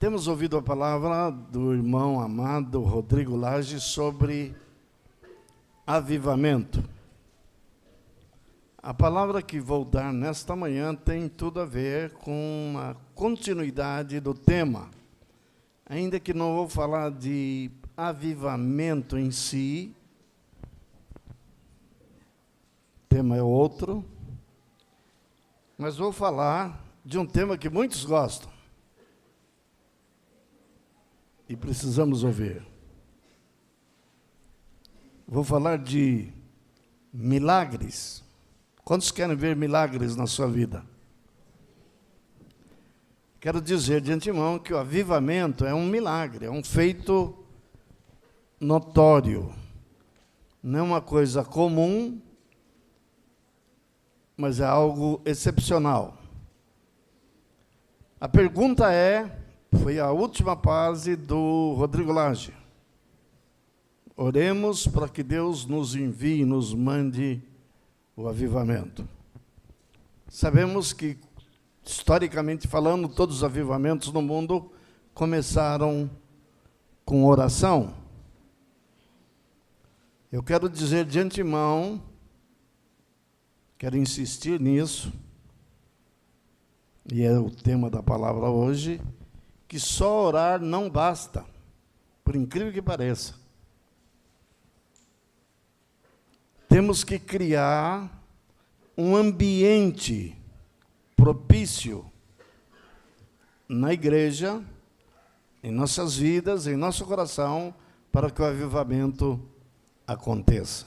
Temos ouvido a palavra do irmão amado Rodrigo Lage sobre avivamento. A palavra que vou dar nesta manhã tem tudo a ver com a continuidade do tema. Ainda que não vou falar de avivamento em si, o tema é outro, mas vou falar de um tema que muitos gostam e precisamos ouvir. Vou falar de milagres. Quantos querem ver milagres na sua vida? Quero dizer de antemão que o avivamento é um milagre, é um feito notório. Não é uma coisa comum, mas é algo excepcional. A pergunta foi a última fase do Rodrigo Lage. Oremos para que Deus nos envie, nos mande o avivamento. Sabemos que, historicamente falando, todos os avivamentos no mundo começaram com oração. Eu quero dizer de antemão, quero insistir nisso, e é o tema da palavra hoje, que só orar não basta, por incrível que pareça. Temos que criar um ambiente propício na igreja, em nossas vidas, em nosso coração, para que o avivamento aconteça.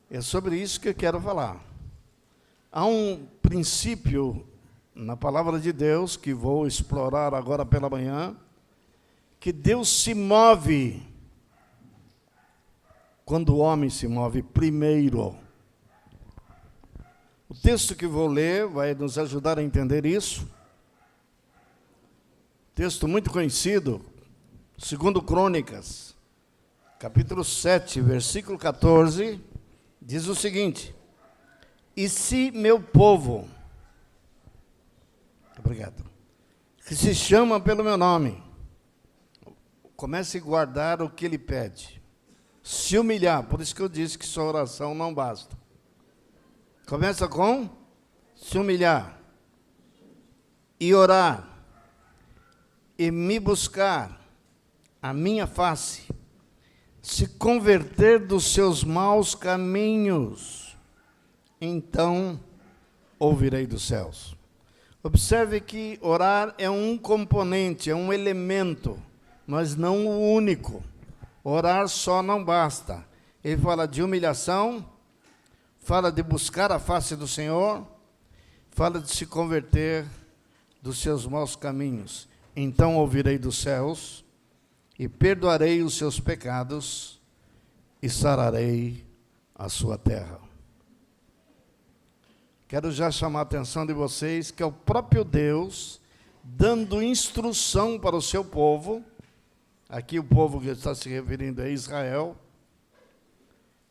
É sobre isso que eu quero falar. Há um princípio na palavra de Deus, que vou explorar agora pela manhã, que Deus se move quando o homem se move primeiro. O texto que vou ler vai nos ajudar a entender isso. Texto muito conhecido, 2 Crônicas, capítulo 7, versículo 14, diz o seguinte: E se meu povo, obrigado, que se chama pelo meu nome, comece a guardar o que ele pede, se humilhar, por isso que eu disse que sua oração não basta. Começa com se humilhar e orar e me buscar a minha face, se converter dos seus maus caminhos, então ouvirei dos céus. Observe que orar é um componente, é um elemento, mas não o único. Orar só não basta. Ele fala de humilhação, fala de buscar a face do Senhor, fala de se converter dos seus maus caminhos. Então ouvirei dos céus e perdoarei os seus pecados e sararei a sua terra. Quero já chamar a atenção de vocês que é o próprio Deus dando instrução para o seu povo. Aqui o povo que está se referindo é Israel.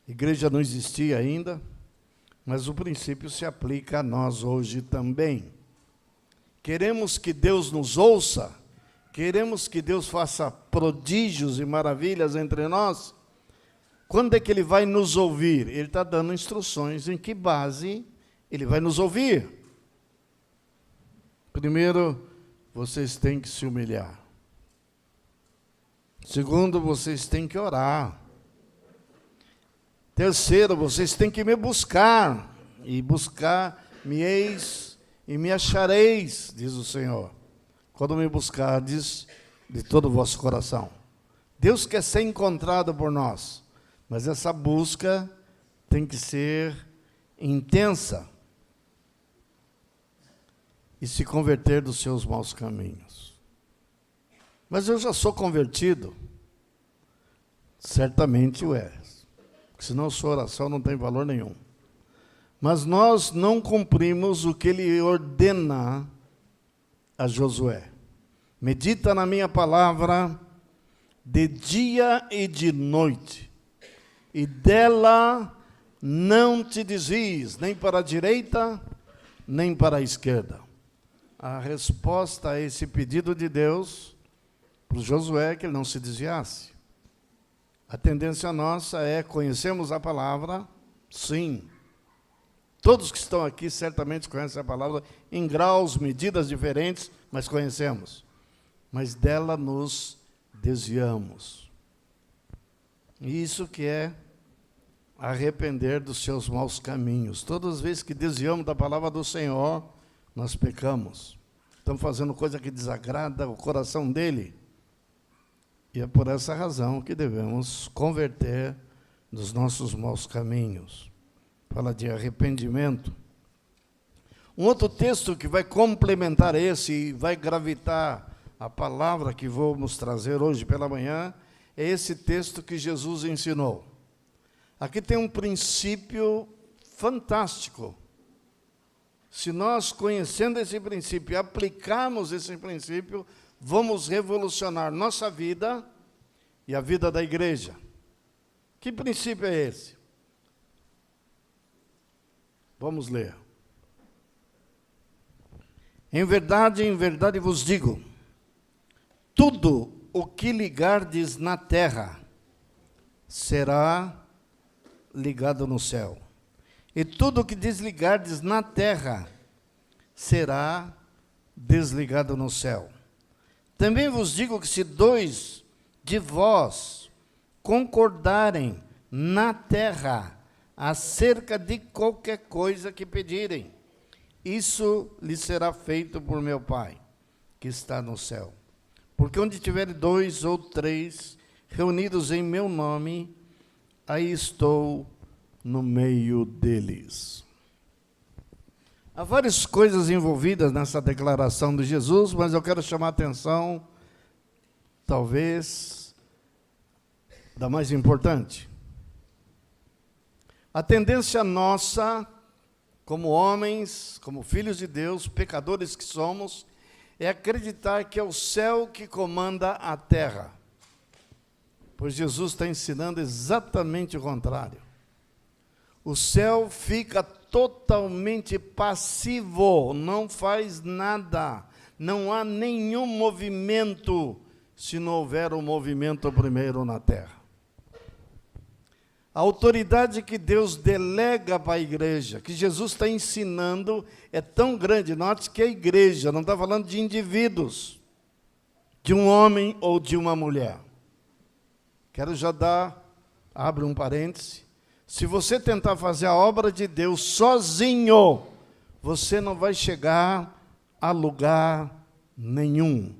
A igreja não existia ainda, mas o princípio se aplica a nós hoje também. Queremos que Deus nos ouça, queremos que Deus faça prodígios e maravilhas entre nós. Quando é que Ele vai nos ouvir? Ele está dando instruções em que base Ele vai nos ouvir. Primeiro, vocês têm que se humilhar. Segundo, vocês têm que orar. Terceiro, vocês têm que me buscar. E buscar-me-eis e me achareis, diz o Senhor, quando me buscardes de todo o vosso coração. Deus quer ser encontrado por nós, mas essa busca tem que ser intensa e se converter dos seus maus caminhos. Mas eu já sou convertido? Certamente o é, senão sua oração não tem valor nenhum. Mas nós não cumprimos o que ele ordena a Josué. Medita na minha palavra de dia e de noite, e dela não te desvies, nem para a direita, nem para a esquerda, a resposta a esse pedido de Deus para o Josué, que ele não se desviasse. A tendência nossa é: conhecemos a palavra? Sim. Todos que estão aqui certamente conhecem a palavra em graus, medidas diferentes, mas conhecemos. Mas dela nos desviamos. E isso que é arrepender dos seus maus caminhos. Todas as vezes que desviamos da palavra do Senhor, nós pecamos. Estamos fazendo coisa que desagrada o coração dele. E é por essa razão que devemos converter dos nossos maus caminhos. Fala de arrependimento. Um outro texto que vai complementar esse e vai gravitar a palavra que vamos trazer hoje pela manhã é esse texto que Jesus ensinou. Aqui tem um princípio fantástico. Se nós, conhecendo esse princípio, aplicarmos esse princípio, vamos revolucionar nossa vida e a vida da igreja. Que princípio é esse? Vamos ler. Em verdade vos digo, tudo o que ligardes na terra será ligado no céu. E tudo o que desligardes na terra será desligado no céu. Também vos digo que se 2 de vós concordarem na terra acerca de qualquer coisa que pedirem, isso lhes será feito por meu Pai, que está no céu. Porque onde tiver 2 ou 3 reunidos em meu nome, aí estou no meio deles. Há várias coisas envolvidas nessa declaração de Jesus, mas eu quero chamar a atenção, talvez, da mais importante. A tendência nossa, como homens, como filhos de Deus, pecadores que somos, é acreditar que é o céu que comanda a terra. Pois Jesus está ensinando exatamente o contrário. O céu fica totalmente passivo, não faz nada, não há nenhum movimento se não houver um movimento primeiro na terra. A autoridade que Deus delega para a igreja, que Jesus está ensinando, é tão grande. Note que a igreja não está falando de indivíduos, de um homem ou de uma mulher. Quero já abre um parêntese. Se você tentar fazer a obra de Deus sozinho, você não vai chegar a lugar nenhum.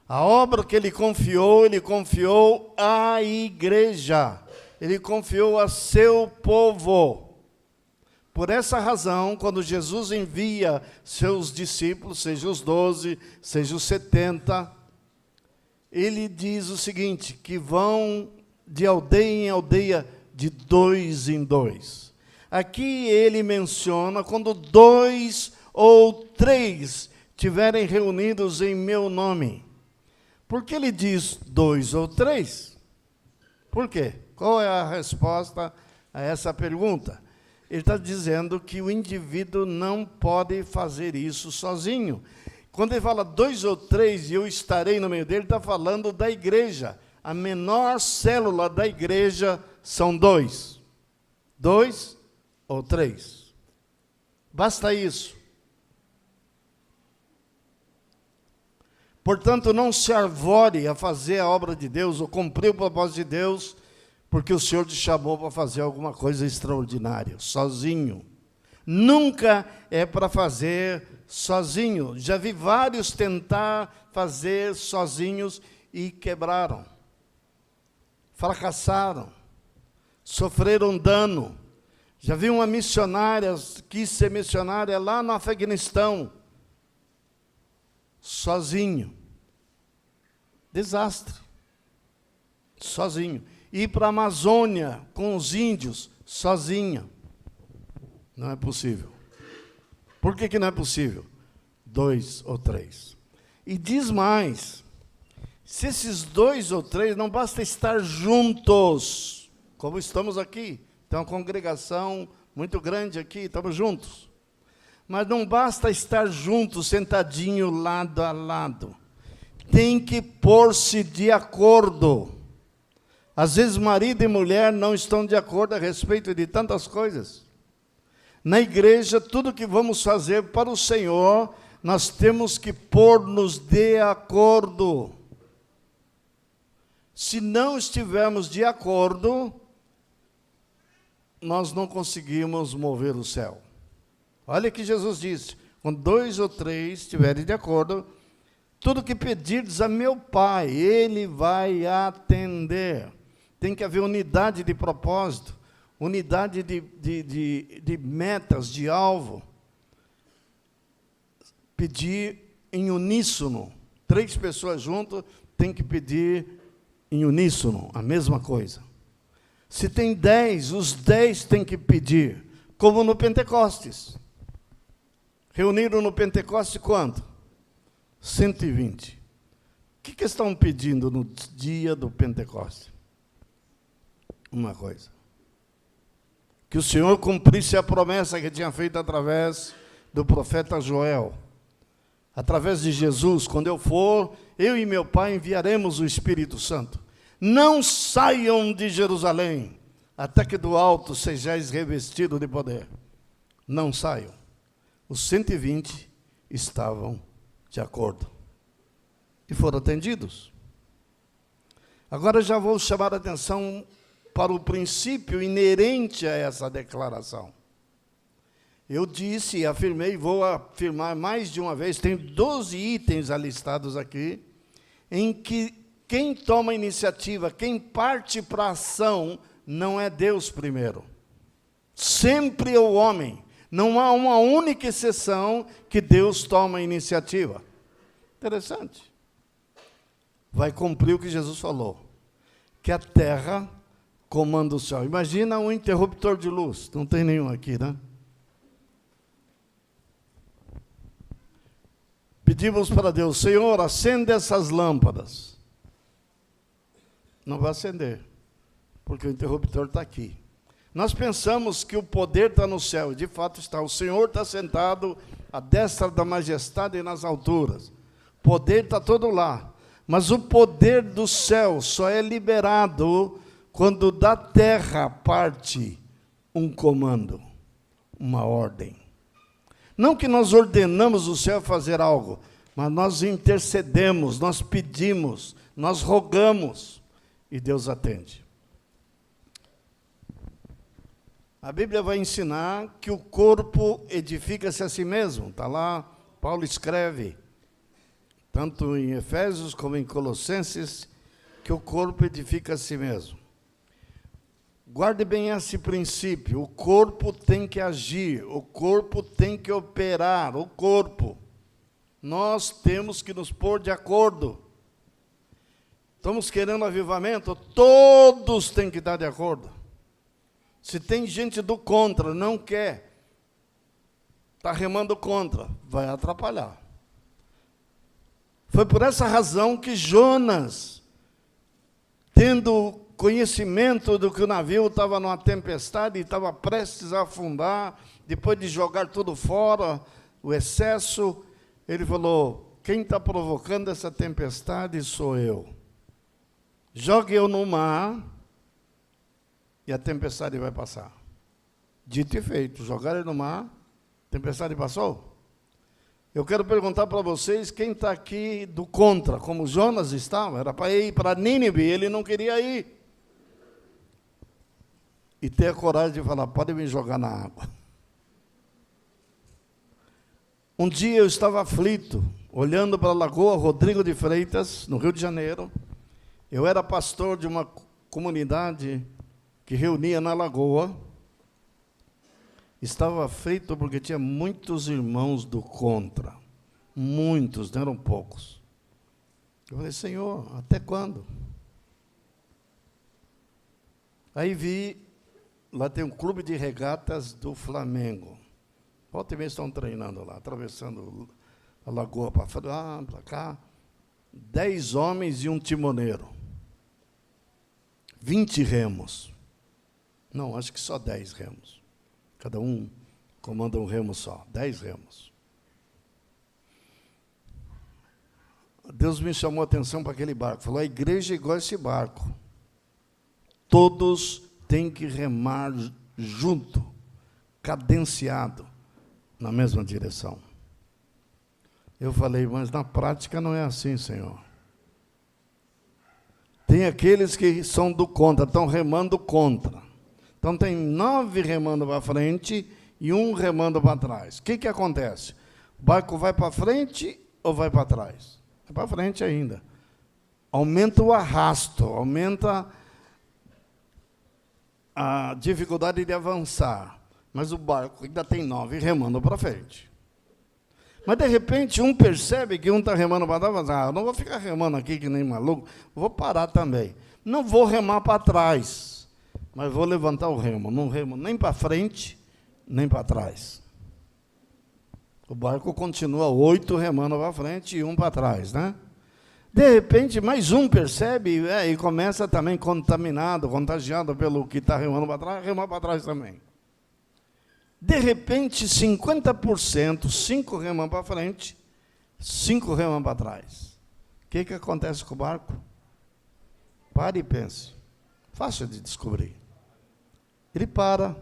A obra que ele confiou à igreja. Ele confiou a seu povo. Por essa razão, quando Jesus envia seus discípulos, seja os 12, seja os 70, ele diz o seguinte, que vão de aldeia em aldeia, de 2 em 2. Aqui ele menciona quando 2 ou 3 estiverem reunidos em meu nome. Por que ele diz 2 ou 3? Por quê? Qual é a resposta a essa pergunta? Ele está dizendo que o indivíduo não pode fazer isso sozinho. Quando ele fala 2 ou 3 e eu estarei no meio dele, ele está falando da igreja. A menor célula da igreja são 2. 2 ou 3. Basta isso. Portanto, não se arvore a fazer a obra de Deus ou cumprir o propósito de Deus, porque o Senhor te chamou para fazer alguma coisa extraordinária, sozinho. Nunca é para fazer sozinho. Já vi vários tentar fazer sozinhos e quebraram. Fracassaram. Sofreram dano. Já vi uma missionária, quis ser missionária lá no Afeganistão. Sozinho. Desastre. Sozinho. Ir para a Amazônia com os índios, sozinha. Não é possível. Por que não é possível? 2 ou 3. E diz mais, se esses 2 ou 3, não basta estar juntos, como estamos aqui, tem uma congregação muito grande aqui, estamos juntos. Mas não basta estar junto, sentadinho, lado a lado. Tem que pôr-se de acordo. Às vezes, marido e mulher não estão de acordo a respeito de tantas coisas. Na igreja, tudo que vamos fazer para o Senhor, nós temos que pôr-nos de acordo. Se não estivermos de acordo, nós não conseguimos mover o céu. Olha que Jesus disse, quando 2 ou 3 estiverem de acordo, tudo que pedirdes a meu Pai, Ele vai atender. Tem que haver unidade de propósito, unidade de metas, de alvo. Pedir em uníssono. 3 pessoas juntas tem que pedir em uníssono, a mesma coisa. Se tem 10, os 10 têm que pedir, como no Pentecostes. Reuniram no Pentecostes quanto? 120. O que estão pedindo no dia do Pentecostes? Uma coisa. Que o Senhor cumprisse a promessa que tinha feito através do profeta Joel. Através de Jesus, quando eu for, eu e meu Pai enviaremos o Espírito Santo. Não saiam de Jerusalém, até que do alto sejais revestidos de poder. Não saiam. Os 120 estavam de acordo. E foram atendidos. Agora já vou chamar a atenção para o princípio inerente a essa declaração. Eu disse e afirmei, vou afirmar mais de uma vez, tem 12 itens alistados aqui, em que quem toma a iniciativa, quem parte para a ação, não é Deus primeiro. Sempre é o homem. Não há uma única exceção que Deus toma a iniciativa. Interessante. Vai cumprir o que Jesus falou, que a terra comanda o céu. Imagina um interruptor de luz, não tem nenhum aqui, né? Pedimos para Deus, Senhor, acende essas lâmpadas. Não vai acender, porque o interruptor está aqui. Nós pensamos que o poder está no céu, e de fato está. O Senhor está sentado à destra da majestade nas alturas. O poder está todo lá. Mas o poder do céu só é liberado quando da terra parte um comando, uma ordem. Não que nós ordenamos o céu a fazer algo, mas nós intercedemos, nós pedimos, nós rogamos, e Deus atende. A Bíblia vai ensinar que o corpo edifica-se a si mesmo. Está lá, Paulo escreve, tanto em Efésios como em Colossenses, que o corpo edifica a si mesmo. Guarde bem esse princípio, o corpo tem que agir, o corpo tem que operar, o corpo. Nós temos que nos pôr de acordo. Estamos querendo avivamento, todos têm que estar de acordo. Se tem gente do contra, não quer, está remando contra, vai atrapalhar. Foi por essa razão que Jonas, tendo conhecimento do que o navio estava numa tempestade e estava prestes a afundar, depois de jogar tudo fora, o excesso, ele falou, quem está provocando essa tempestade sou eu. Jogue eu no mar e a tempestade vai passar. Dito e feito, jogaram ele no mar, a tempestade passou. Eu quero perguntar para vocês, quem está aqui do contra, como Jonas estava, era para ir para Nínive, ele não queria ir. E ter a coragem de falar, pode me jogar na água. Um dia eu estava aflito, olhando para a Lagoa Rodrigo de Freitas, no Rio de Janeiro. Eu era pastor de uma comunidade que reunia na Lagoa. Estava aflito porque tinha muitos irmãos do contra. Muitos, não eram poucos. Eu falei, Senhor, até quando? Aí vi, lá tem um clube de regatas do Flamengo. Volta e meia estão treinando lá, atravessando a lagoa para lá, para cá. 10 homens e um timoneiro. 20 remos. Não, acho que só 10 remos. Cada um comanda um remo só, 10 remos. Deus me chamou a atenção para aquele barco. Falou, a igreja é igual a esse barco. Todos têm que remar junto, cadenciado, na mesma direção. Eu falei, mas na prática não é assim, Senhor. Tem aqueles que são do contra, estão remando contra. Então tem 9 remando para frente e 1 remando para trás. O que acontece? O barco vai para frente ou vai para trás? Vai para frente ainda. Aumenta o arrasto, aumenta a dificuldade de avançar. Mas o barco ainda tem 9 remando para frente. Mas, de repente, um percebe que um está remando para trás, eu não vou ficar remando aqui que nem maluco, vou parar também. Não vou remar para trás, mas vou levantar o remo. Não remo nem para frente, nem para trás. O barco continua 8 remando para frente e 1 para trás, né? De repente, mais um percebe e começa também contaminado, contagiado pelo que está remando para trás, remar para trás também. De repente, 50%, 5 remam para frente, 5 remam para trás. O que acontece com o barco? Pare e pense. Fácil de descobrir. Ele para,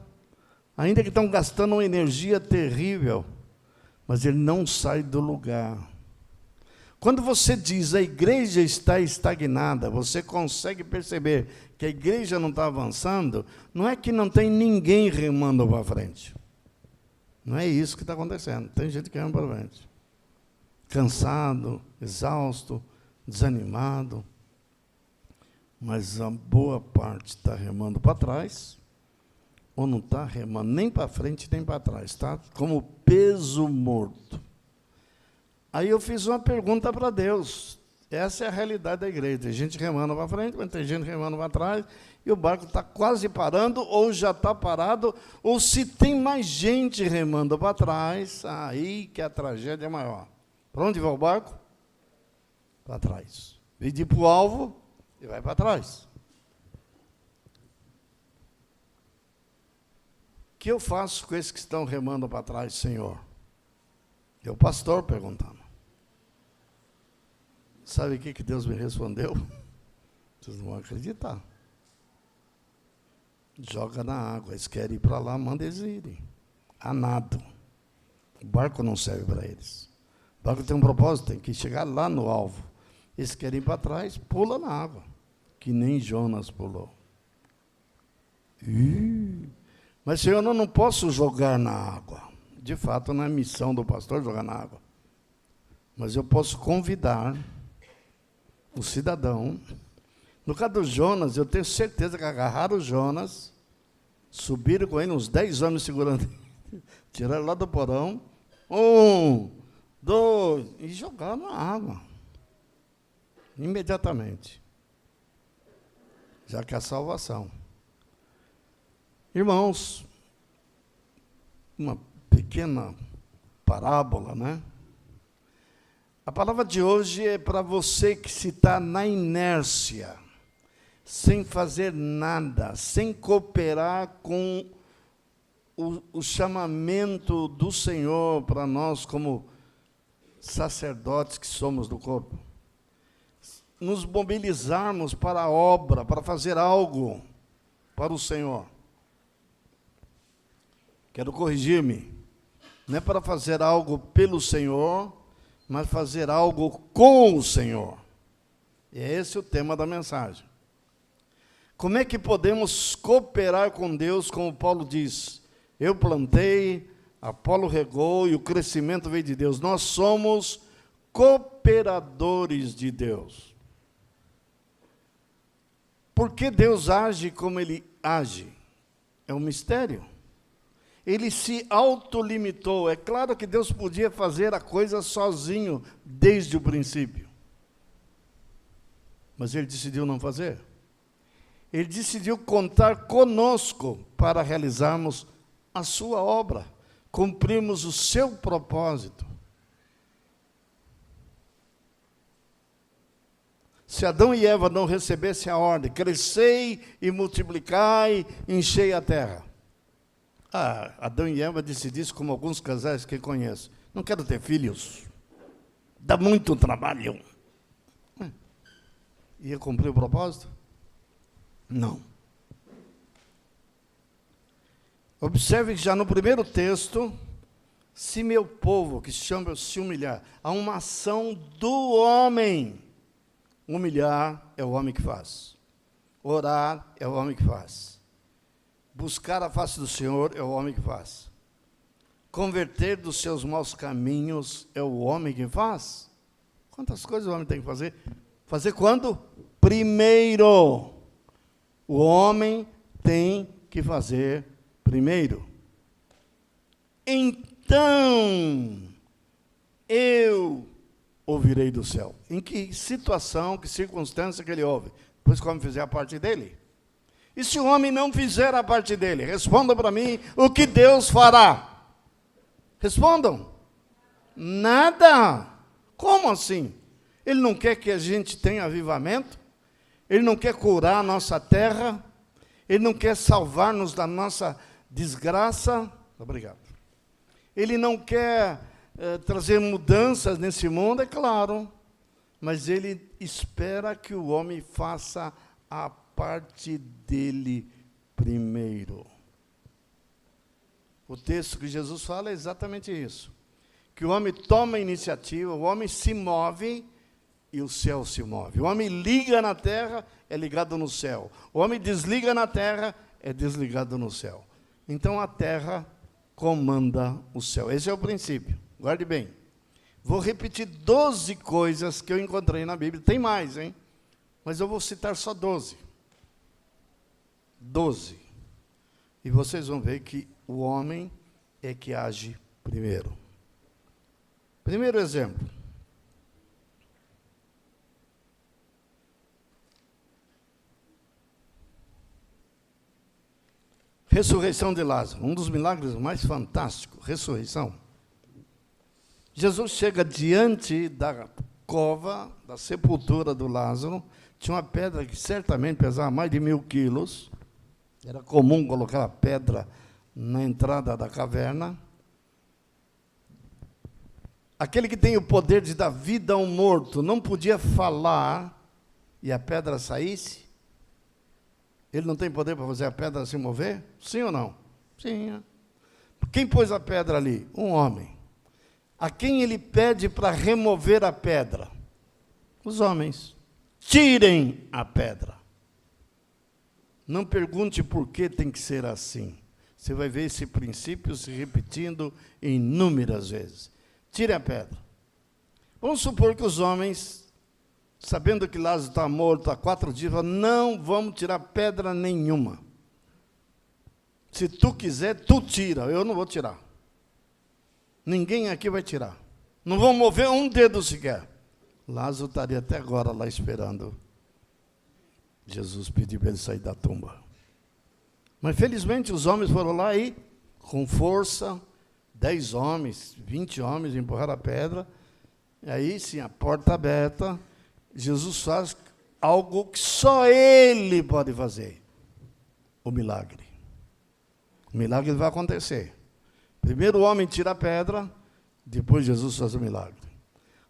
ainda que estão gastando uma energia terrível, mas ele não sai do lugar. Quando você diz a igreja está estagnada, você consegue perceber que a igreja não está avançando, não é que não tem ninguém remando para frente. Não é isso que está acontecendo. Tem gente que rema para frente. Cansado, exausto, desanimado. Mas a boa parte está remando para trás, ou não está remando nem para frente nem para trás. Está como peso morto. Aí eu fiz uma pergunta para Deus. Essa é a realidade da igreja. Tem gente remando para frente, mas tem gente remando para trás, e o barco está quase parando, ou já está parado, ou se tem mais gente remando para trás, aí que a tragédia é maior. Para onde vai o barco? Para trás. Em vez de ir para o alvo, ele vai para trás. O que eu faço com esses que estão remando para trás, Senhor? É o pastor perguntando. Sabe o que Deus me respondeu? Vocês não vão acreditar. Joga na água. Eles querem ir para lá, manda eles irem. A nado. O barco não serve para eles. O barco tem um propósito, tem que chegar lá no alvo. Eles querem ir para trás, pula na água. Que nem Jonas pulou. Mas, Senhor, eu não posso jogar na água. De fato, não é missão do pastor jogar na água. Mas eu posso convidar o cidadão. No caso do Jonas, eu tenho certeza que agarraram o Jonas, subiram com ele, uns 10 homens segurando ele, tiraram lá do porão, 1, 2, e jogaram na água. Imediatamente. Já que é a salvação. Irmãos, uma pequena parábola, né? A palavra de hoje é para você que se está na inércia, sem fazer nada, sem cooperar com o chamamento do Senhor para nós como sacerdotes que somos do corpo. Nos mobilizarmos para a obra, para fazer algo para o Senhor. Quero corrigir-me. Não é para fazer algo pelo Senhor, mas fazer algo com o Senhor. E é esse o tema da mensagem. Como é que podemos cooperar com Deus, como Paulo diz? Eu plantei, Apolo regou e o crescimento veio de Deus. Nós somos cooperadores de Deus. Por que Deus age como Ele age? É um mistério. Ele se autolimitou. É claro que Deus podia fazer a coisa sozinho desde o princípio. Mas Ele decidiu não fazer. Ele decidiu contar conosco para realizarmos a sua obra, cumprirmos o seu propósito. Se Adão e Eva não recebessem a ordem, crescei e multiplicai, enchei a terra. Adão e Eva decidiram, como alguns casais que conheço, não quero ter filhos, dá muito trabalho. Ia cumprir o propósito? Não. Observe que já no primeiro texto, se meu povo, que se chama se humilhar, há uma ação do homem. Humilhar é o homem que faz. Orar é o homem que faz. Buscar a face do Senhor é o homem que faz. Converter dos seus maus caminhos é o homem que faz. Quantas coisas o homem tem que fazer? Fazer quando? Primeiro. O homem tem que fazer primeiro. Então, eu ouvirei do céu. Em que situação, que circunstância que ele ouve? Pois como fizer a parte dele. E se o homem não fizer a parte dele? Responda para mim, o que Deus fará? Respondam. Nada. Como assim? Ele não quer que a gente tenha avivamento? Ele não quer curar a nossa terra? Ele não quer salvar-nos da nossa desgraça? Obrigado. Ele não quer trazer mudanças nesse mundo? É claro. Mas ele espera que o homem faça a parte dele primeiro. O texto que Jesus fala é exatamente isso. Que o homem toma a iniciativa, o homem se move e o céu se move. O homem liga na terra, é ligado no céu. O homem desliga na terra, é desligado no céu. Então a terra comanda o céu. Esse é o princípio. Guarde bem. Vou repetir 12 coisas que eu encontrei na Bíblia. Tem mais, hein? Mas eu vou citar só 12. 12. E vocês vão ver que o homem é que age primeiro. Primeiro exemplo. Ressurreição de Lázaro. Um dos milagres mais fantásticos. Ressurreição. Jesus chega diante da cova, da sepultura do Lázaro. Tinha uma pedra que certamente pesava mais de 1000 quilos. Era comum colocar a pedra na entrada da caverna. Aquele que tem o poder de dar vida ao morto não podia falar e a pedra saísse? Ele não tem poder para fazer a pedra se mover? Sim ou não? Sim. Quem pôs a pedra ali? Um homem. A quem ele pede para remover a pedra? Os homens. Tirem a pedra. Não pergunte por que tem que ser assim. Você vai ver esse princípio se repetindo inúmeras vezes. Tire a pedra. Vamos supor que os homens, sabendo que Lázaro está morto há 4 dias, falam, não vamos tirar pedra nenhuma. Se tu quiser, tu tira. Eu não vou tirar. Ninguém aqui vai tirar. Não vão mover um dedo sequer. Lázaro estaria até agora lá esperando Jesus pedir para ele sair da tumba. Mas felizmente os homens foram lá e, com força, 10 homens, 20 homens empurraram a pedra. E aí sim, a porta aberta, Jesus faz algo que só ele pode fazer. O milagre. O milagre vai acontecer. Primeiro o homem tira a pedra, depois Jesus faz o milagre.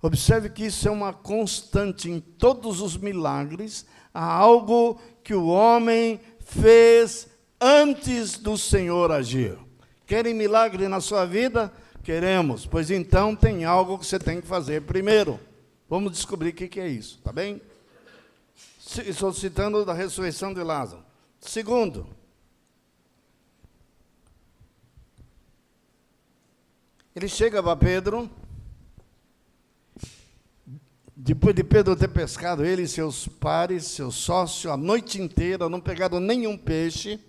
Observe que isso é uma constante em todos os milagres. Há algo que o homem fez antes do Senhor agir. Querem milagre na sua vida? Queremos. Pois então tem algo que você tem que fazer primeiro. Vamos descobrir o que é isso, tá bem? Estou citando da ressurreição de Lázaro. Segundo, ele chega para Pedro. Depois de Pedro ter pescado, ele e seus pares, seu sócio, a noite inteira, não pegaram nenhum peixe,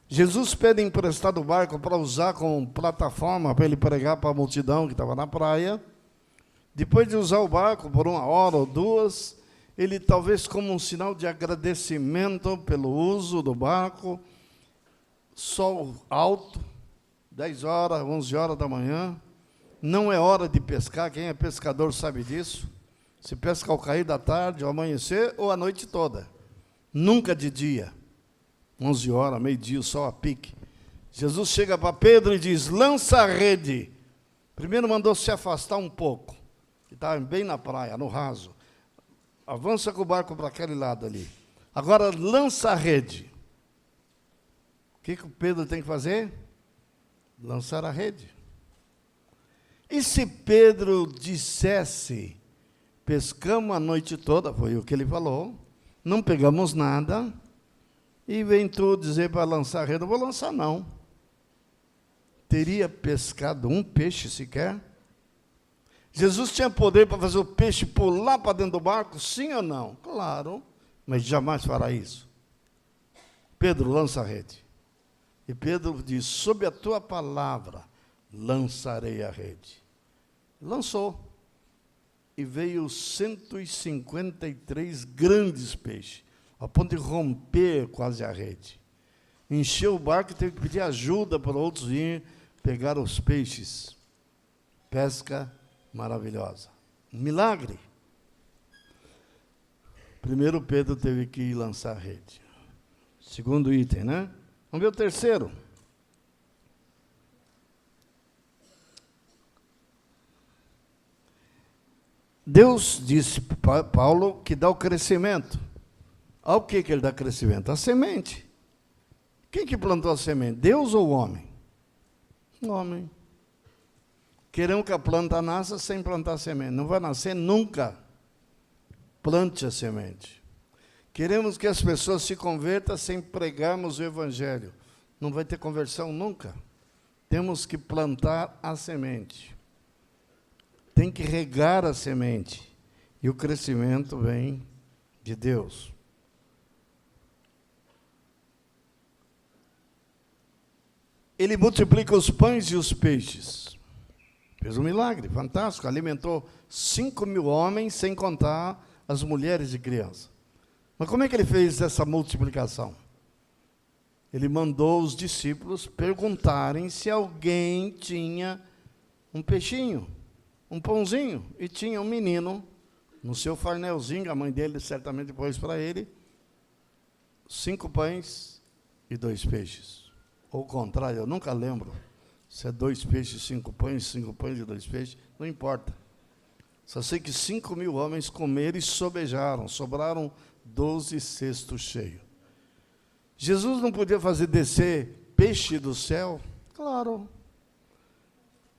Jesus pede emprestado o barco para usar como plataforma para ele pregar para a multidão que estava na praia. Depois de usar o barco por 1 hora ou 2, ele talvez como um sinal de agradecimento pelo uso do barco, sol alto, 10 horas, 11 horas da manhã, não é hora de pescar, quem é pescador sabe disso. Se pesca ao cair da tarde, ao amanhecer ou a noite toda. Nunca de dia. 11 horas, meio-dia, o sol a pique. Jesus chega para Pedro e diz, lança a rede. Primeiro mandou se afastar um pouco, que estava bem na praia, no raso. Avança com o barco para aquele lado ali. Agora lança a rede. O que o Pedro tem que fazer? Lançar a rede. E se Pedro dissesse, pescamos a noite toda, foi o que ele falou, não pegamos nada, e vem tu dizer para lançar a rede, eu vou lançar não. Teria pescado um peixe sequer? Jesus tinha poder para fazer o peixe pular para dentro do barco? Sim ou não? Claro, mas jamais fará isso. Pedro, lança a rede. E Pedro diz, sob a tua palavra, lançarei a rede. Lançou. E veio 153 grandes peixes, a ponto de romper quase a rede. Encheu o barco e teve que pedir ajuda para outros virem pegar os peixes. Pesca maravilhosa. Um milagre. Primeiro Pedro teve que lançar a rede. Segundo item, né? Vamos ver o terceiro. Deus disse para Paulo que dá o crescimento. Ao que ele dá crescimento? A semente. Quem que plantou a semente? Deus ou o homem? O homem. Queremos que a planta nasça sem plantar semente. Não vai nascer nunca. Plante a semente. Queremos que as pessoas se convertam sem pregarmos o Evangelho. Não vai ter conversão nunca. Temos que plantar a semente. Tem que regar a semente. E o crescimento vem de Deus. Ele multiplica os pães e os peixes. Fez um milagre, fantástico. Alimentou 5.000 homens, sem contar as mulheres e crianças. Mas como é que ele fez essa multiplicação? Ele mandou os discípulos perguntarem se alguém tinha um peixinho, um pãozinho. E tinha um menino, no seu farnelzinho, a mãe dele certamente pôs para ele, 5 pães e 2 peixes. Ou o contrário, eu nunca lembro se é 2 peixes, 5 pães e 2 peixes, não importa. Só sei que 5.000 homens comeram e sobejaram, sobraram 12 cestos cheios. Jesus não podia fazer descer peixe do céu? Claro.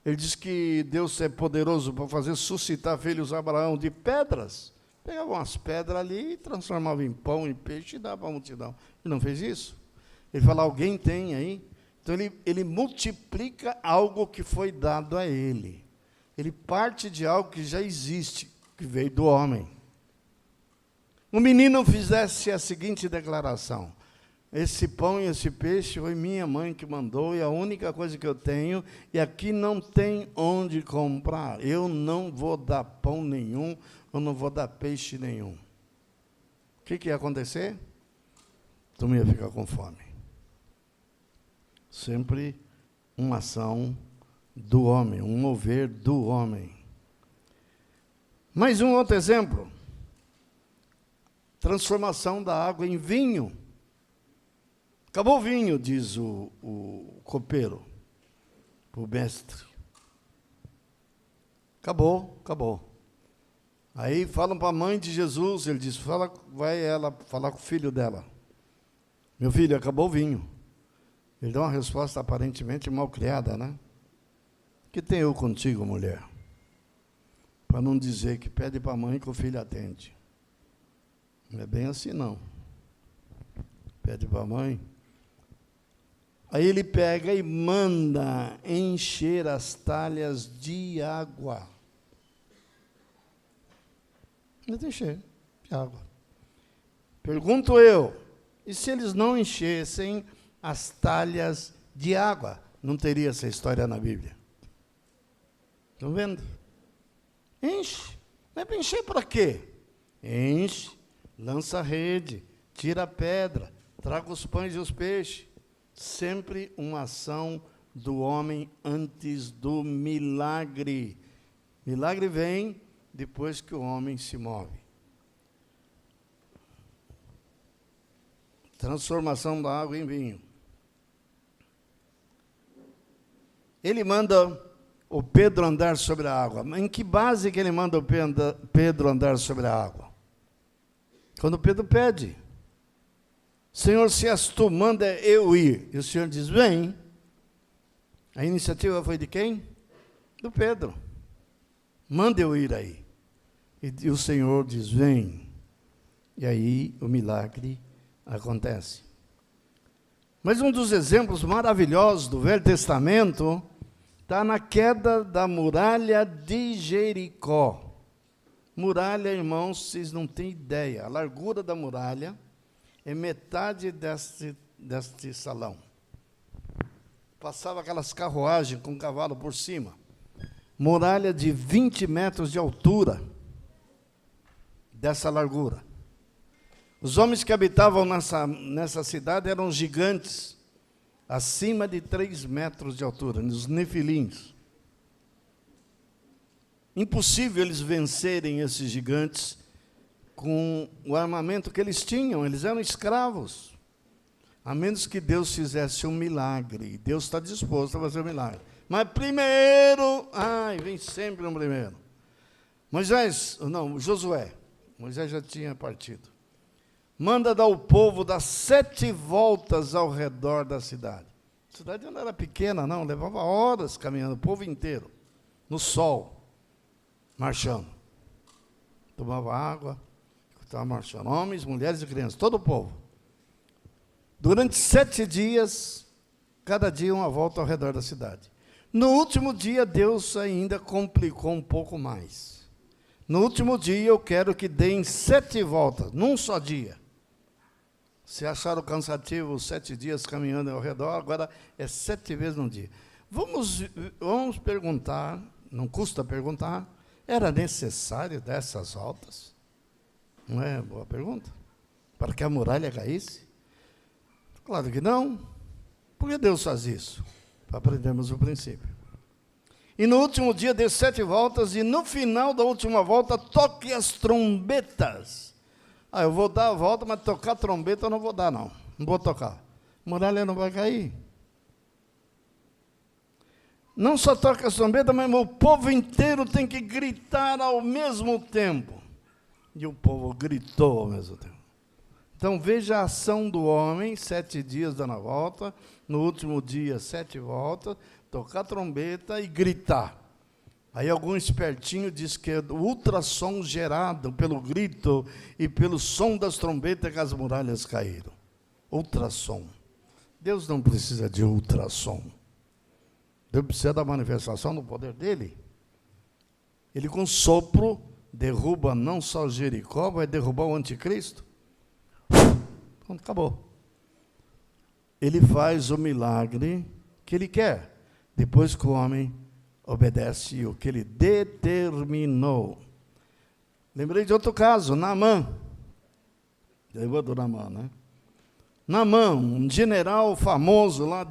Ele diz que Deus é poderoso para fazer suscitar filhos de Abraão de pedras. Pegava umas pedras ali e transformava em pão e peixe e dava para a multidão. Ele não fez isso? Ele fala, alguém tem aí? Então ele multiplica algo que foi dado a ele. Ele parte de algo que já existe, que veio do homem. O menino fizesse a seguinte declaração: esse pão e esse peixe foi minha mãe que mandou, e a única coisa que eu tenho, e aqui não tem onde comprar. Eu não vou dar pão nenhum, eu não vou dar peixe nenhum. O que ia acontecer? Tu ia ficar com fome. Sempre uma ação do homem, um mover do homem. Mais um outro exemplo. Transformação da água em vinho. Acabou o vinho, diz o copeiro, o mestre. Acabou. Aí falam para a mãe de Jesus, ele diz, vai ela falar com o filho dela. Meu filho, acabou o vinho. Ele dá uma resposta aparentemente mal criada, né? Que tem eu contigo, mulher? Para não dizer que pede para a mãe que o filho atende. Não é bem assim, não. Pede para a mãe. Aí ele pega e manda encher as talhas de água. Manda encher de água. Pergunto eu, e se eles não enchessem as talhas de água? Não teria essa história na Bíblia. Estão vendo? Enche. Mas é para encher para quê? Enche, lança a rede, tira a pedra, traga os pães e os peixes. Sempre uma ação do homem antes do milagre. Milagre vem depois que o homem se move. Transformação da água em vinho. ele manda o Pedro andar sobre a água. Em que base que ele manda o Pedro andar sobre a água? Quando Pedro pede, Senhor, se és tu, manda eu ir. E o Senhor diz, vem. A iniciativa foi de quem? Do Pedro. Manda eu ir aí. E o Senhor diz, vem. E aí o milagre acontece. Mas um dos exemplos maravilhosos do Velho Testamento está na queda da muralha de Jericó. Muralha, irmãos, vocês não têm ideia. A largura da muralha é metade deste salão. Passava aquelas carruagens com cavalo por cima. Muralha de 20 metros de altura, dessa largura. Os homens que habitavam nessa cidade eram gigantes, acima de 3 metros de altura, os nefilins. Impossível eles vencerem esses gigantes com o armamento que eles tinham, eles eram escravos. A menos que Deus fizesse um milagre. Deus está disposto a fazer um milagre. Mas primeiro, vem sempre no primeiro. Josué. Moisés já tinha partido. Manda dar o povo dar 7 voltas ao redor da cidade. A cidade não era pequena, não, levava horas caminhando, o povo inteiro, no sol, marchando. Tomava água, estava marchando, homens, mulheres e crianças, todo o povo. Durante 7 dias, cada dia uma volta ao redor da cidade. No último dia, Deus ainda complicou um pouco mais. No último dia, eu quero que deem 7 voltas, num só dia. Se acharam cansativo os 7 dias caminhando ao redor, agora é 7 vezes num dia. Vamos perguntar, não custa perguntar, era necessário dessas voltas? Não é boa pergunta? Para que a muralha caísse? Claro que não. Por que Deus faz isso? Para aprendermos o princípio. E no último dia dê 7 voltas, e no final da última volta, toque as trombetas. Eu vou dar a volta, mas tocar trombeta eu não vou dar, não. Não vou tocar. A muralha não vai cair. Não só toca as trombetas, mas o povo inteiro tem que gritar ao mesmo tempo. E o povo gritou ao mesmo tempo. Então, veja a ação do homem, 7 dias dando a volta, no último dia, 7 voltas, tocar trombeta e gritar. Aí algum espertinho diz que é o ultrassom gerado pelo grito e pelo som das trombetas que as muralhas caíram. Ultrassom. Deus não precisa de ultrassom. Deus precisa da manifestação do poder dele. Ele com sopro derruba não só Jericó, vai derrubar o anticristo. Pronto, acabou. Ele faz o milagre que ele quer. Depois que o homem obedece o que ele determinou. Lembrei de outro caso, Naamã. Lembra do Naamã, né? Naamã, um general famoso lá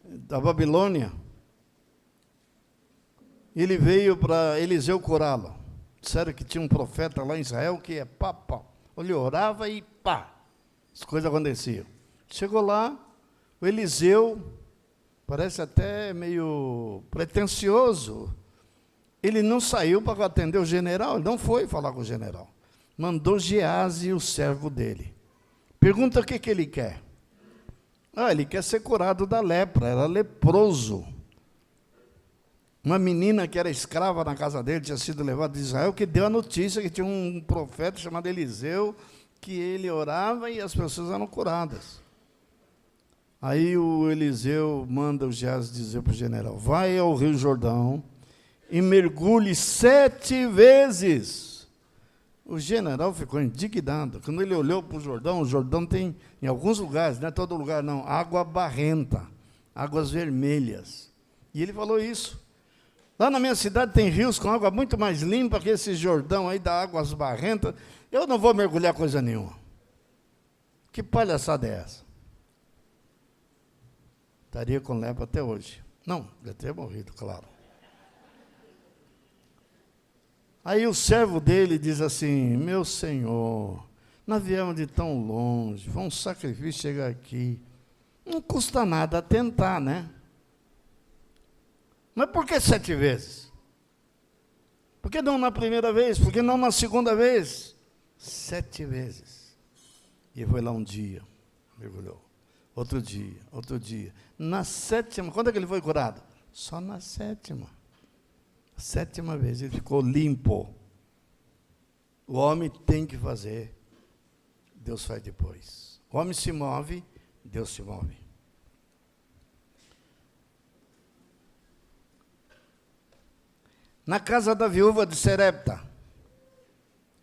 da Babilônia. Ele veio para Eliseu curá-lo. Disseram que tinha um profeta lá em Israel que é pá. Ele orava e pá, as coisas aconteciam. Chegou lá, o Eliseu, parece até meio pretensioso, ele não saiu para atender o general, ele não foi falar com o general. Mandou Geazi, o servo dele. Pergunta o que ele quer. Ele quer ser curado da lepra, era leproso. Uma menina que era escrava na casa dele, tinha sido levada de Israel, que deu a notícia que tinha um profeta chamado Eliseu, que ele orava e as pessoas eram curadas. Aí o Eliseu manda o Geazi dizer para o general, vai ao Rio Jordão e mergulhe 7 vezes. O general ficou indignado. Quando ele olhou para o Jordão tem, em alguns lugares, não é todo lugar não, água barrenta, águas vermelhas. E ele falou isso. Lá na minha cidade tem rios com água muito mais limpa que esse Jordão aí da águas barrentas. Eu não vou mergulhar coisa nenhuma. Que palhaçada é essa? Estaria com lepra até hoje. Não, já teria morrido, claro. Aí o servo dele diz assim, meu senhor, nós viemos de tão longe, foi um sacrifício chegar aqui. Não custa nada tentar, né? Mas por que 7 vezes? Por que não na primeira vez? Por que não na segunda vez? 7 vezes. E foi lá um dia, mergulhou. Outro dia, outro dia. Na 7ª, quando é que ele foi curado? Só na 7ª. 7ª vez, ele ficou limpo. O homem tem que fazer, Deus faz depois. O homem se move, Deus se move. Na casa da viúva de Serepta,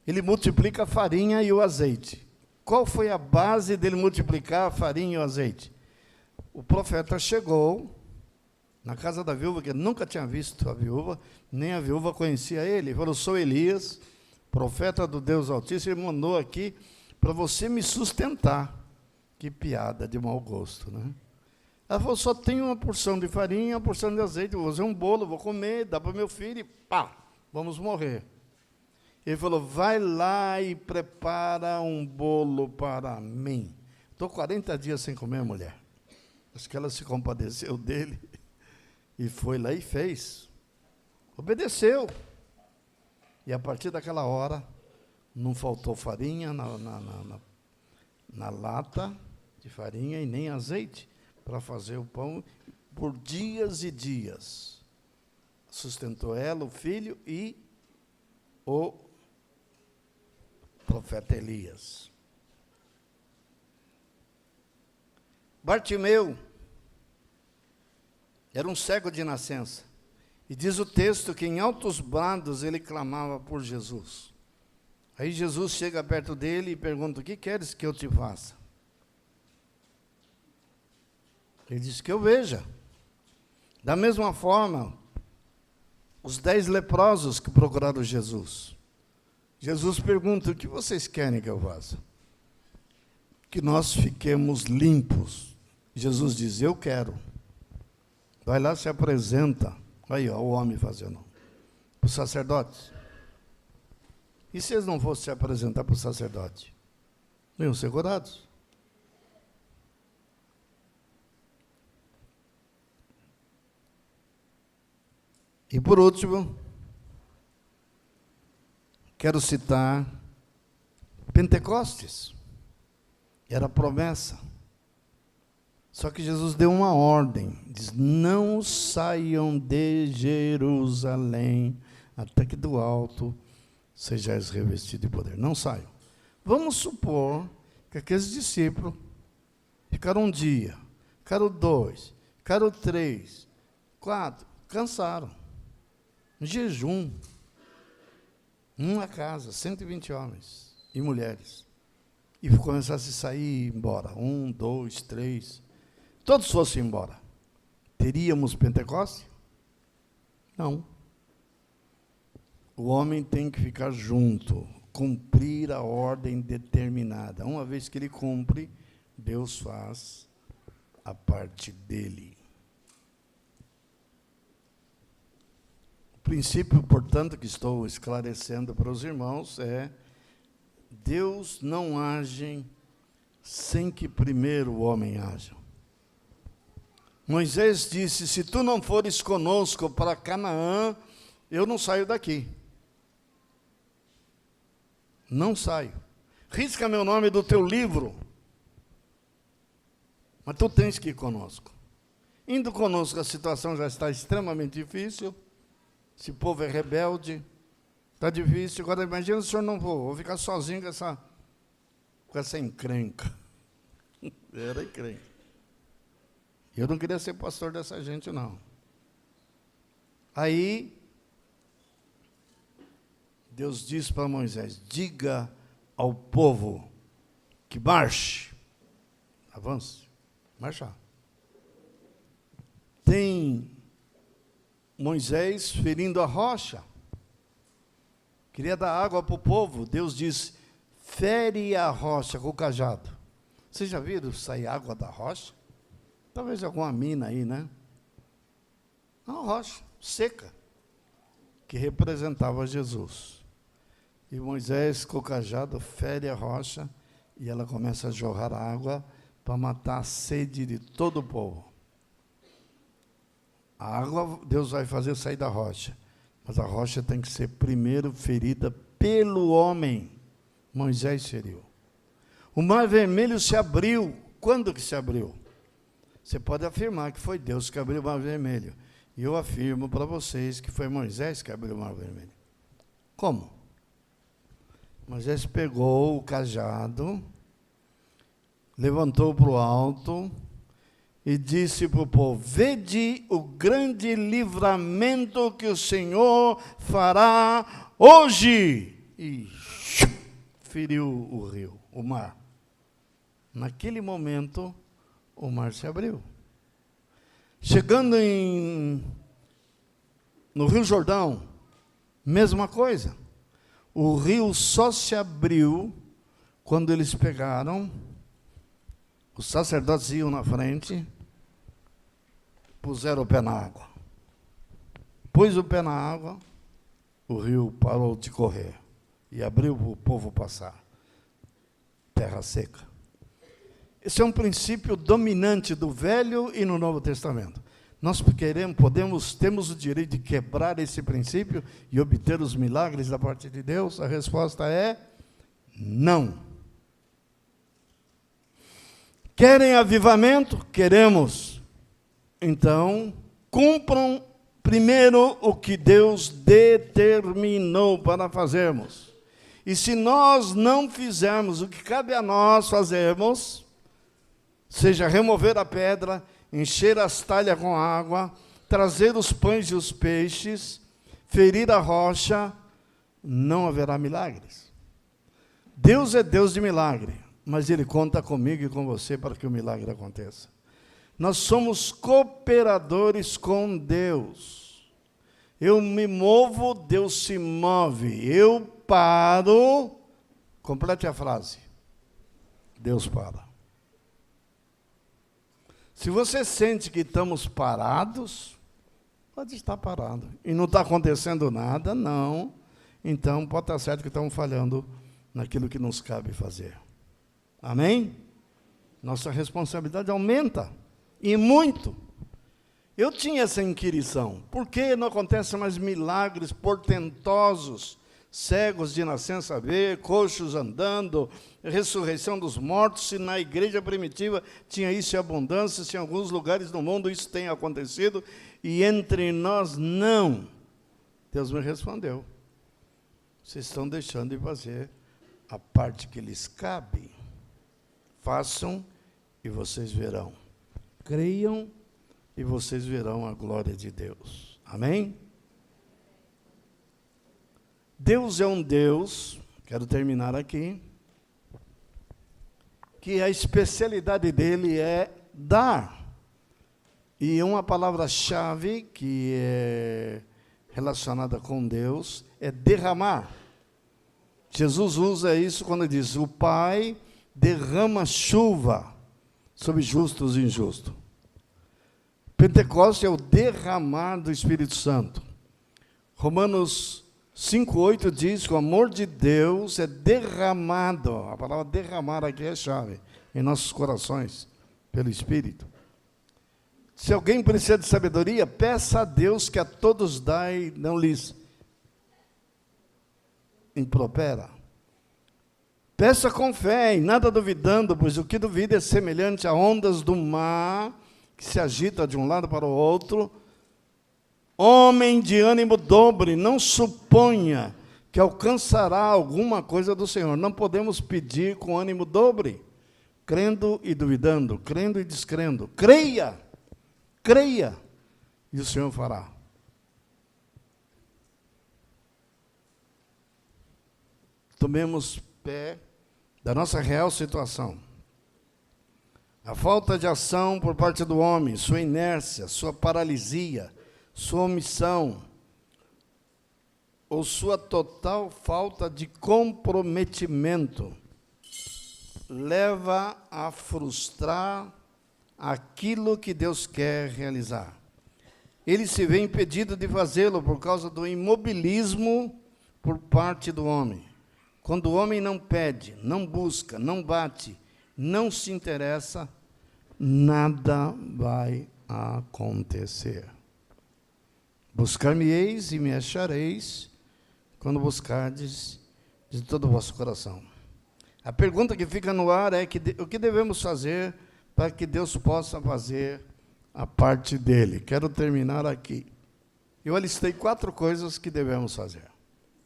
ele multiplica a farinha e o azeite. Qual foi a base dele multiplicar a farinha e o azeite? O profeta chegou na casa da viúva, que nunca tinha visto a viúva, nem a viúva conhecia ele. Ele falou, sou Elias, profeta do Deus Altíssimo, ele mandou aqui para você me sustentar. Que piada de mau gosto, né? Ela falou, só tenho uma porção de farinha e uma porção de azeite, vou fazer um bolo, vou comer, dá para meu filho e pá, vamos morrer. Ele falou, vai lá e prepara um bolo para mim. Estou 40 dias sem comer, mulher. Acho que ela se compadeceu dele e foi lá e fez. Obedeceu. E a partir daquela hora, não faltou farinha na lata de farinha e nem azeite para fazer o pão por dias e dias. Sustentou ela, o filho e o profeta Elias. Bartimeu era um cego de nascença. E diz o texto que em altos brados ele clamava por Jesus. Aí Jesus chega perto dele e pergunta, o que queres que eu te faça? Ele diz que eu veja. Da mesma forma, os 10 leprosos que procuraram Jesus. Jesus pergunta, o que vocês querem que eu faça? Que nós fiquemos limpos. Jesus diz, eu quero. Vai lá, se apresenta. Aí, ó, o homem fazendo. Para os sacerdotes. E se eles não fossem se apresentar para o sacerdote? Não iam ser curados. E por último, quero citar Pentecostes. Era promessa. Só que Jesus deu uma ordem. Diz, não saiam de Jerusalém, até que do alto sejais revestidos de poder. Não saiam. Vamos supor que aqueles discípulos ficaram um dia, ficaram 2, ficaram 3, 4, cansaram. Jejum. Uma casa, 120 homens e mulheres. E começasse a sair e ir embora. 1, 2, 3. Todos fossem embora. Teríamos Pentecostes? Não. O homem tem que ficar junto, cumprir a ordem determinada. Uma vez que ele cumpre, Deus faz a parte dele. O princípio, portanto, que estou esclarecendo para os irmãos é: Deus não age sem que primeiro o homem haja. Moisés disse, se tu não fores conosco para Canaã, eu não saio daqui. Não saio. Risca meu nome do teu livro. Mas tu tens que ir conosco. Indo conosco, a situação já está extremamente difícil. Esse povo é rebelde. Está difícil. Agora imagina se o senhor não for. Vou ficar sozinho com essa encrenca. Era encrenca. Eu não queria ser pastor dessa gente, não. Aí, Deus diz para Moisés, diga ao povo que marche. Avance, marchar. Tem Moisés ferindo a rocha. Queria dar água para o povo. Deus diz, fere a rocha com o cajado. Vocês já viram sair água da rocha? Talvez alguma mina aí, né? Uma rocha seca, que representava Jesus. E Moisés, com o cajado, fere a rocha e ela começa a jorrar água para matar a sede de todo o povo. A água Deus vai fazer sair da rocha, mas a rocha tem que ser primeiro ferida pelo homem. Moisés feriu. O Mar Vermelho se abriu. Quando que se abriu? Você pode afirmar que foi Deus que abriu o Mar Vermelho. E eu afirmo para vocês que foi Moisés que abriu o Mar Vermelho. Como? Moisés pegou o cajado, levantou para o alto e disse para o povo: vede o grande livramento que o Senhor fará hoje. E feriu o rio, o mar. Naquele momento, o mar se abriu. Chegando no Rio Jordão, mesma coisa. O rio só se abriu quando eles pegaram, os sacerdotes iam na frente, puseram o pé na água. Pôs o pé na água, o rio parou de correr e abriu para o povo passar. Terra seca. Esse é um princípio dominante do Velho e no Novo Testamento. Nós temos o direito de quebrar esse princípio e obter os milagres da parte de Deus? A resposta é não. Querem avivamento? Queremos. Então, cumpram primeiro o que Deus determinou para fazermos. E se nós não fizermos o que cabe a nós fazermos, seja remover a pedra, encher as talhas com água, trazer os pães e os peixes, ferir a rocha, não haverá milagres. Deus é Deus de milagre, mas Ele conta comigo e com você para que o milagre aconteça. Nós somos cooperadores com Deus. Eu me movo, Deus se move. Eu paro, complete a frase. Deus para. Se você sente que estamos parados, pode estar parado. E não está acontecendo nada, não. Então, pode estar certo que estamos falhando naquilo que nos cabe fazer. Amém? Nossa responsabilidade aumenta. E muito. Eu tinha essa inquirição. Por que não acontecem mais milagres portentosos? Cegos de nascença ver, coxos andando, ressurreição dos mortos. Se na igreja primitiva tinha isso em abundância, se em alguns lugares do mundo isso tem acontecido, e entre nós não. Deus me respondeu: vocês estão deixando de fazer a parte que lhes cabe. Façam e vocês verão. Creiam e vocês verão a glória de Deus. Amém? Deus é um Deus, quero terminar aqui, que a especialidade dele é dar. E uma palavra-chave que é relacionada com Deus é derramar. Jesus usa isso quando diz: o Pai derrama chuva sobre justos e injustos. Pentecostes é o derramar do Espírito Santo. Romanos 5,8 diz que o amor de Deus é derramado, a palavra derramar aqui é chave, em nossos corações, pelo Espírito. Se alguém precisa de sabedoria, peça a Deus que a todos dá e não lhes impropera. Peça com fé e nada duvidando, pois o que duvida é semelhante a ondas do mar, que se agita de um lado para o outro. Homem de ânimo dobre, não suponha que alcançará alguma coisa do Senhor. Não podemos pedir com ânimo dobre, crendo e duvidando, crendo e descrendo. Creia, creia, e o Senhor fará. Tomemos pé da nossa real situação. A falta de ação por parte do homem, sua inércia, sua paralisia, sua omissão, ou sua total falta de comprometimento, leva a frustrar aquilo que Deus quer realizar. Ele se vê impedido de fazê-lo por causa do imobilismo por parte do homem. Quando o homem não pede, não busca, não bate, não se interessa, nada vai acontecer. Buscar-me-eis e me achareis, quando buscardes de todo o vosso coração. A pergunta que fica no ar é o que devemos fazer para que Deus possa fazer a parte dele. Quero terminar aqui. Eu alistei 4 coisas que devemos fazer.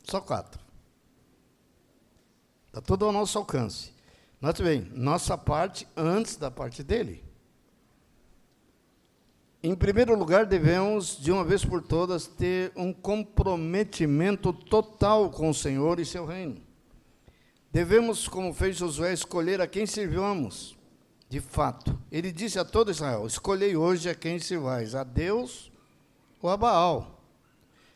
Só 4. Está tudo ao nosso alcance. Note bem, nossa parte antes da parte dele. Em primeiro lugar, devemos, de uma vez por todas, ter um comprometimento total com o Senhor e seu reino. Devemos, como fez Josué, escolher a quem servamos, de fato. Ele disse a todo Israel: escolhei hoje a quem servais, a Deus ou a Baal.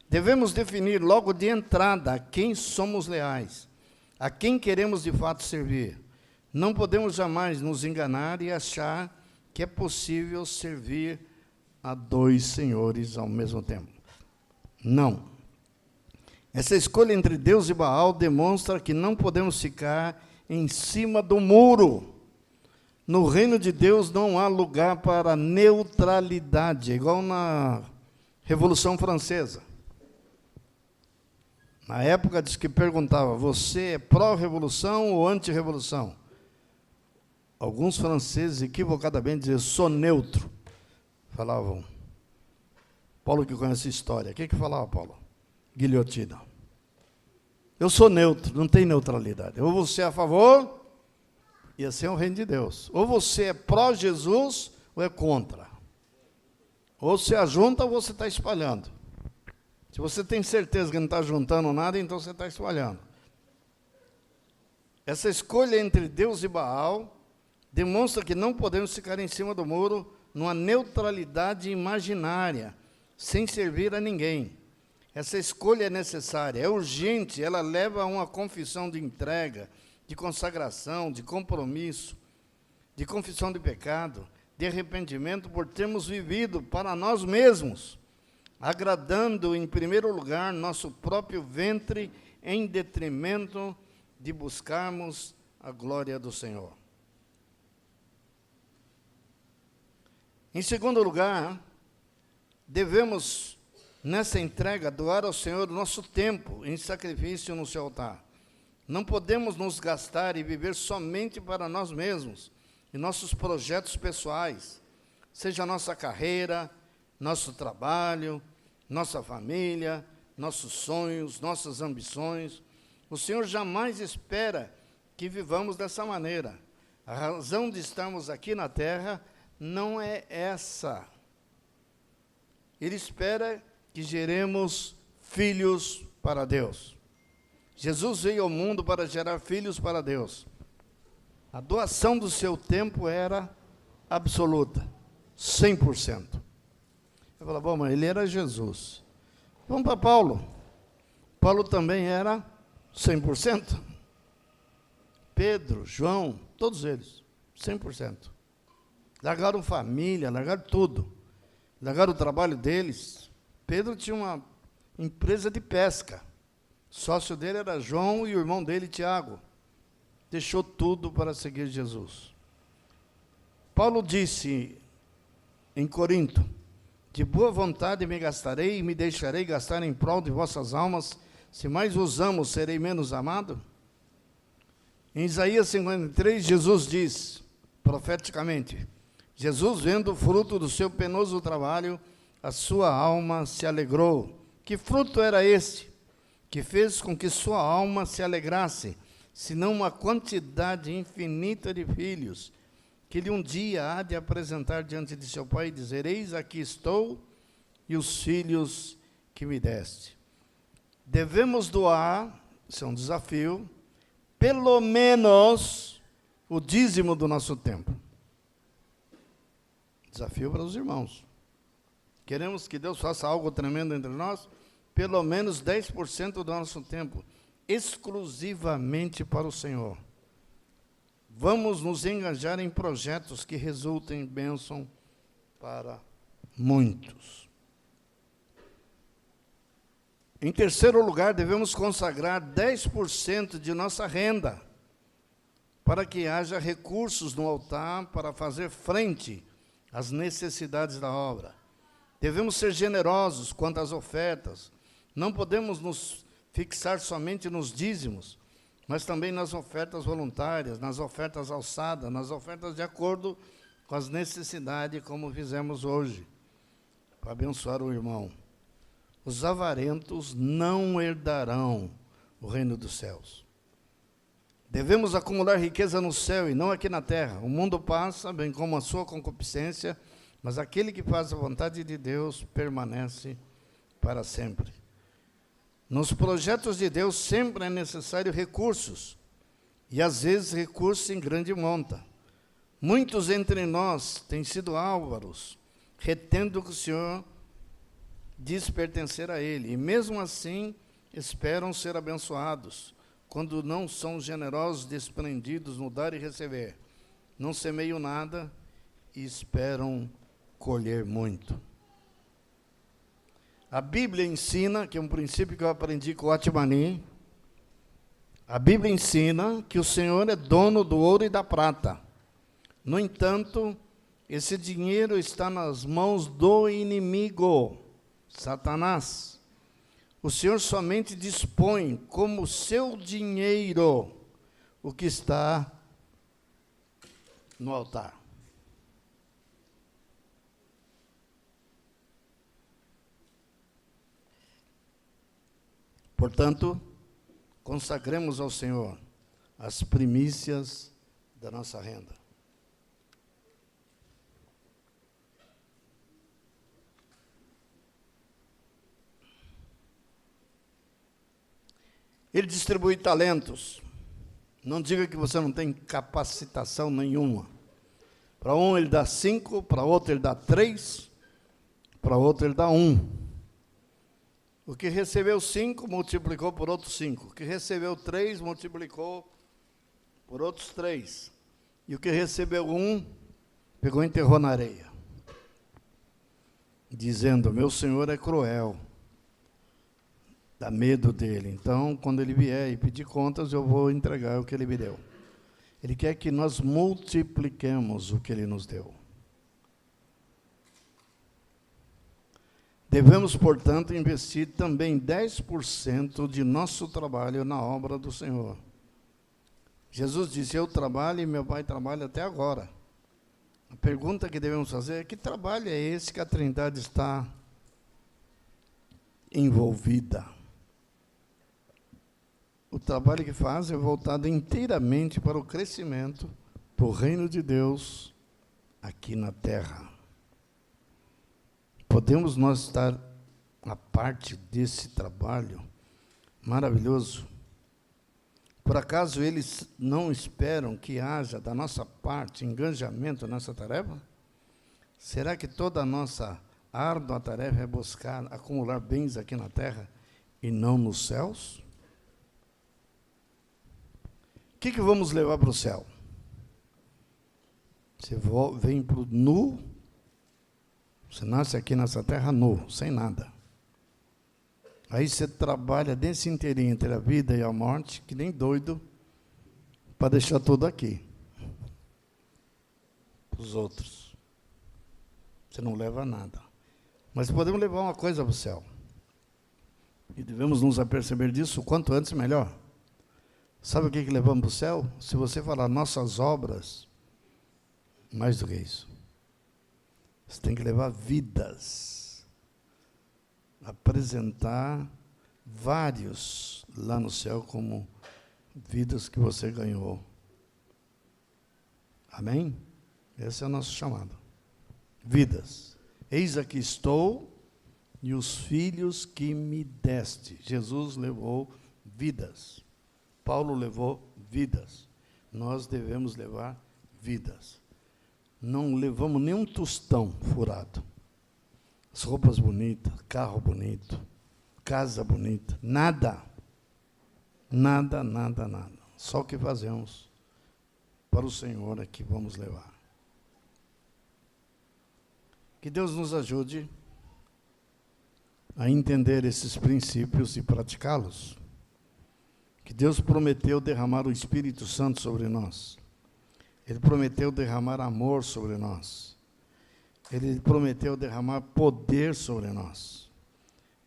Devemos definir logo de entrada a quem somos leais, a quem queremos de fato servir. Não podemos jamais nos enganar e achar que é possível servir a 2 senhores ao mesmo tempo. Não. Essa escolha entre Deus e Baal demonstra que não podemos ficar em cima do muro. No reino de Deus não há lugar para neutralidade, igual na Revolução Francesa. Na época diz que perguntava: você é pró-revolução ou anti-revolução? Alguns franceses equivocadamente diziam: sou neutro. Falavam. Paulo que conhece a história. O que falava Paulo? Guilhotina. Eu sou neutro, não tem neutralidade. Ou você é a favor, e assim é o reino de Deus. Ou você é pró-Jesus, ou é contra. Ou você ajunta, ou você está espalhando. Se você tem certeza que não está juntando nada, então você está espalhando. Essa escolha entre Deus e Baal demonstra que não podemos ficar em cima do muro numa neutralidade imaginária, sem servir a ninguém. Essa escolha é necessária, é urgente, ela leva a uma confissão de entrega, de consagração, de compromisso, de confissão de pecado, de arrependimento por termos vivido para nós mesmos, agradando em primeiro lugar nosso próprio ventre, em detrimento de buscarmos a glória do Senhor. Em segundo lugar, devemos, nessa entrega, doar ao Senhor o nosso tempo em sacrifício no seu altar. Não podemos nos gastar e viver somente para nós mesmos e nossos projetos pessoais, seja a nossa carreira, nosso trabalho, nossa família, nossos sonhos, nossas ambições. O Senhor jamais espera que vivamos dessa maneira. A razão de estarmos aqui na terra não é essa. Ele espera que geremos filhos para Deus. Jesus veio ao mundo para gerar filhos para Deus. A doação do seu tempo era absoluta, 100%. Eu falo: bom, mas ele era Jesus. Vamos para Paulo. Paulo também era 100%. Pedro, João, todos eles, 100%. Largaram família, largaram tudo. Largaram o trabalho deles. Pedro tinha uma empresa de pesca. O sócio dele era João e o irmão dele, Tiago. Deixou tudo para seguir Jesus. Paulo disse em Corinto: de boa vontade me gastarei e me deixarei gastar em prol de vossas almas. Se mais vos amo, serei menos amado? Em Isaías 53, Jesus diz, profeticamente: Jesus, vendo o fruto do seu penoso trabalho, a sua alma se alegrou. Que fruto era esse que fez com que sua alma se alegrasse, senão uma quantidade infinita de filhos, que ele um dia há de apresentar diante de seu pai e dizer: eis aqui estou e os filhos que me deste. Devemos doar, isso é um desafio, pelo menos o dízimo do nosso tempo. Desafio para os irmãos. Queremos que Deus faça algo tremendo entre nós, pelo menos 10% do nosso tempo, exclusivamente para o Senhor. Vamos nos engajar em projetos que resultem em bênção para muitos. Em terceiro lugar, devemos consagrar 10% de nossa renda, para que haja recursos no altar para fazer frente às necessidades da obra. Devemos ser generosos quanto às ofertas. Não podemos nos fixar somente nos dízimos, mas também nas ofertas voluntárias, nas ofertas alçadas, nas ofertas de acordo com as necessidades, como fizemos hoje, para abençoar o irmão. Os avarentos não herdarão o reino dos céus. Devemos acumular riqueza no céu e não aqui na terra. O mundo passa, bem como a sua concupiscência, mas aquele que faz a vontade de Deus permanece para sempre. Nos projetos de Deus sempre é necessário recursos, e às vezes recursos em grande monta. Muitos entre nós têm sido álvaros, retendo o que o Senhor diz pertencer a Ele, e mesmo assim esperam ser abençoados, quando não são generosos, desprendidos no dar e receber. Não semeiam nada e esperam colher muito. A Bíblia ensina, que é um princípio que eu aprendi com o Atmani, a Bíblia ensina que o Senhor é dono do ouro e da prata. No entanto, esse dinheiro está nas mãos do inimigo, Satanás. O Senhor somente dispõe como seu dinheiro o que está no altar. Portanto, consagremos ao Senhor as primícias da nossa renda. Ele distribui talentos. Não diga que você não tem capacitação nenhuma. Para um ele dá 5, para outro ele dá 3, para outro ele dá 1. O que recebeu 5, multiplicou por outros 5. O que recebeu 3, multiplicou por outros 3. E o que recebeu 1, pegou e enterrou na areia. Dizendo, meu Senhor é cruel. Dá medo dele. Então, quando ele vier e pedir contas, eu vou entregar o que ele me deu. Ele quer que nós multipliquemos o que ele nos deu. Devemos, portanto, investir também 10% de nosso trabalho na obra do Senhor. Jesus disse, eu trabalho e meu Pai trabalha até agora. A pergunta que devemos fazer é, que trabalho é esse que a Trindade está envolvida? O trabalho que faz é voltado inteiramente para o crescimento do reino de Deus aqui na terra. Podemos nós estar a parte desse trabalho maravilhoso? Por acaso eles não esperam que haja da nossa parte engajamento nessa tarefa? Será que toda a nossa árdua tarefa é buscar acumular bens aqui na terra e não nos céus? O que vamos levar para o céu? Você vem para o nu, você nasce aqui nessa terra nu, sem nada. Aí você trabalha desse inteirinho entre a vida e a morte, que nem doido, para deixar tudo aqui. Para os outros. Você não leva nada. Mas podemos levar uma coisa para o céu. E devemos nos aperceber disso o quanto antes melhor. Sabe o que levamos para o céu? Se você falar nossas obras, mais do que isso. Você tem que levar vidas. Apresentar vários lá no céu como vidas que você ganhou. Amém? Esse é o nosso chamado. Vidas. Eis aqui estou e os filhos que me deste. Jesus levou vidas. Paulo levou vidas. Nós devemos levar vidas. Não levamos nem um tostão furado. As roupas bonitas, carro bonito, casa bonita, nada. Nada, nada, nada. Só o que fazemos para o Senhor é que vamos levar. Que Deus nos ajude a entender esses princípios e praticá-los. Que Deus prometeu derramar o Espírito Santo sobre nós. Ele prometeu derramar amor sobre nós. Ele prometeu derramar poder sobre nós.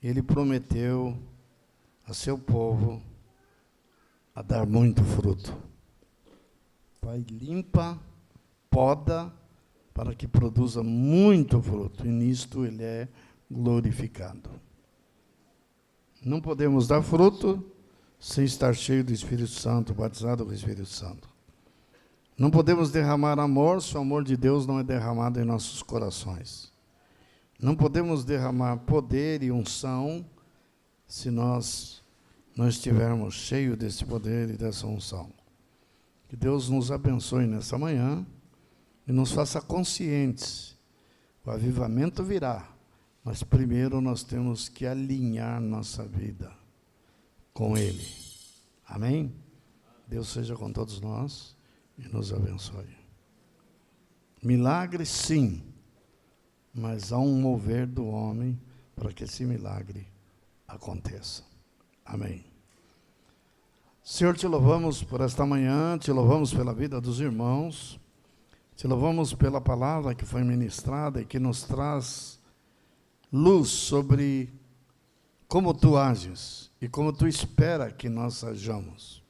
Ele prometeu a seu povo a dar muito fruto. Pai, limpa, poda, para que produza muito fruto. E nisto Ele é glorificado. Não podemos dar fruto sem estar cheio do Espírito Santo, batizado com o Espírito Santo. Não podemos derramar amor se o amor de Deus não é derramado em nossos corações. Não podemos derramar poder e unção se nós não estivermos cheios desse poder e dessa unção. Que Deus nos abençoe nessa manhã e nos faça conscientes. O avivamento virá, mas primeiro nós temos que alinhar nossa vida com Ele. Amém? Deus seja com todos nós e nos abençoe. Milagre, sim, mas há um mover do homem para que esse milagre aconteça. Amém. Senhor, te louvamos por esta manhã, te louvamos pela vida dos irmãos, te louvamos pela palavra que foi ministrada e que nos traz luz sobre como tu ages e como tu espera que nós ajamos.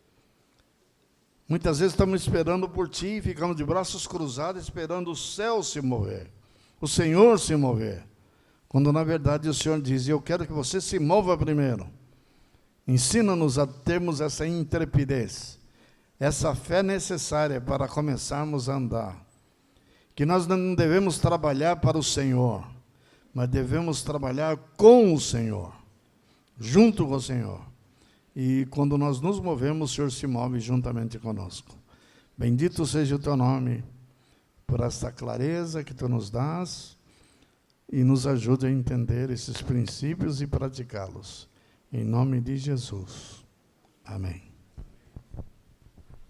Muitas vezes estamos esperando por ti e ficamos de braços cruzados esperando o céu se mover, o Senhor se mover, quando na verdade o Senhor diz: eu quero que você se mova primeiro. Ensina-nos a termos essa intrepidez, essa fé necessária para começarmos a andar. Que nós não devemos trabalhar para o Senhor, mas devemos trabalhar com o Senhor, junto com o Senhor. E quando nós nos movemos, o Senhor se move juntamente conosco. Bendito seja o teu nome, por esta clareza que tu nos dás, e nos ajude a entender esses princípios e praticá-los. Em nome de Jesus. Amém.